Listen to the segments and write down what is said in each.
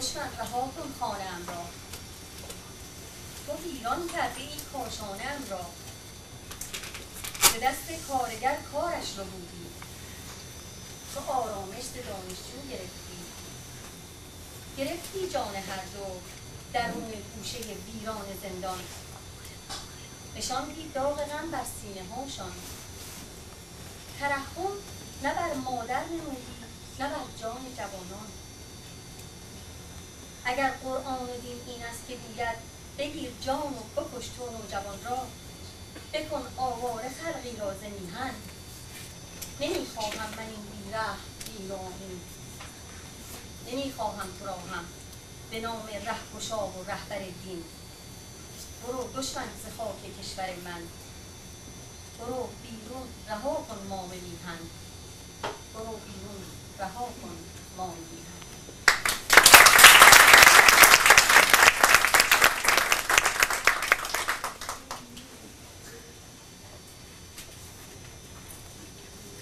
دشمن رها کن خانه‌ام را، تو ویران کرده ای کاشانه‌ام را. به دست کارگر کارش رو بودی، تو آرامش ز دانشجو گرفتی جان هر دو درون گوشه ویران زندان. نشاندی داغ غم بر سینه هاشان، ترحم نه بر مادر نمودی نه بر جان جوانان. اگر قرآن دین این است که گوید بگیر جان و بکش تو نوجوان را، بکن آواره خلقی را ز میهن. نمیخواهم من این بیرحم بیراهی، نمیخواهم تو را هم به نام رهگشا و رهبر دین. برو دشمن ز خاک کشور من، برو بیرون رها کن مام میهن، برو بیرون رها کن مام میهن.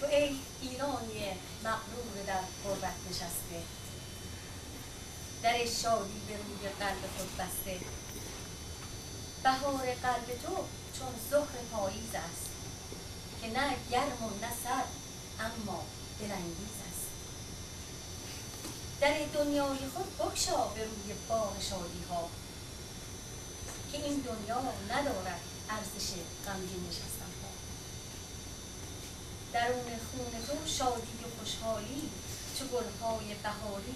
تو ای ایرانی مغرور در غربت نشسته، در شادی به روی قلب خود بسته. بهار قلب تو چون زهر پاییز است، که نه گرم و نه سرد اما دلانگیز است. در دنیای خود بگشا به روی باغ شادی ها، که این دنیا ندارد ارزش غمگین نشستن ها. درون خون تو شادی و خوشحالی چو گلهای بهاری،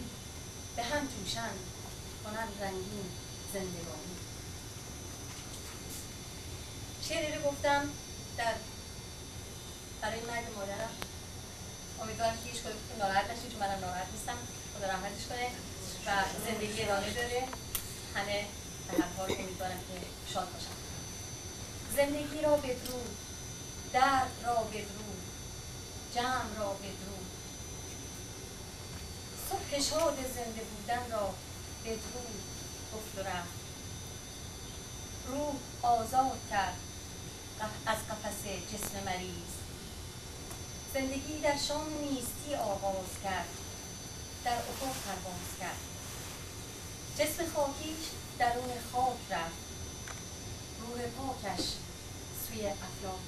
به هم جوشند کنند رنگین زندگانی. شعری رو گفتم برای مرگ مادرم. امیدوارم که هیچ کدومتون ناراحت نشید، چون منم ناراحت نیستم. خدا رحمتش کنه و زندگی ادامه داره. همه به هر حال امیدوارم که شاد باشن. زندگی را بدرود، درد را بدرود، جمع را بدرود، صبح شاد زنده بودن را بدرود گفت و رفت. روح آزاد کرد از قفس جسم مریض، زندگی در شام نیستی آغاز کرد، در افق پرواز کرد. جسم خاکیش درون خاک رفت، روح پاکش سوی افلاک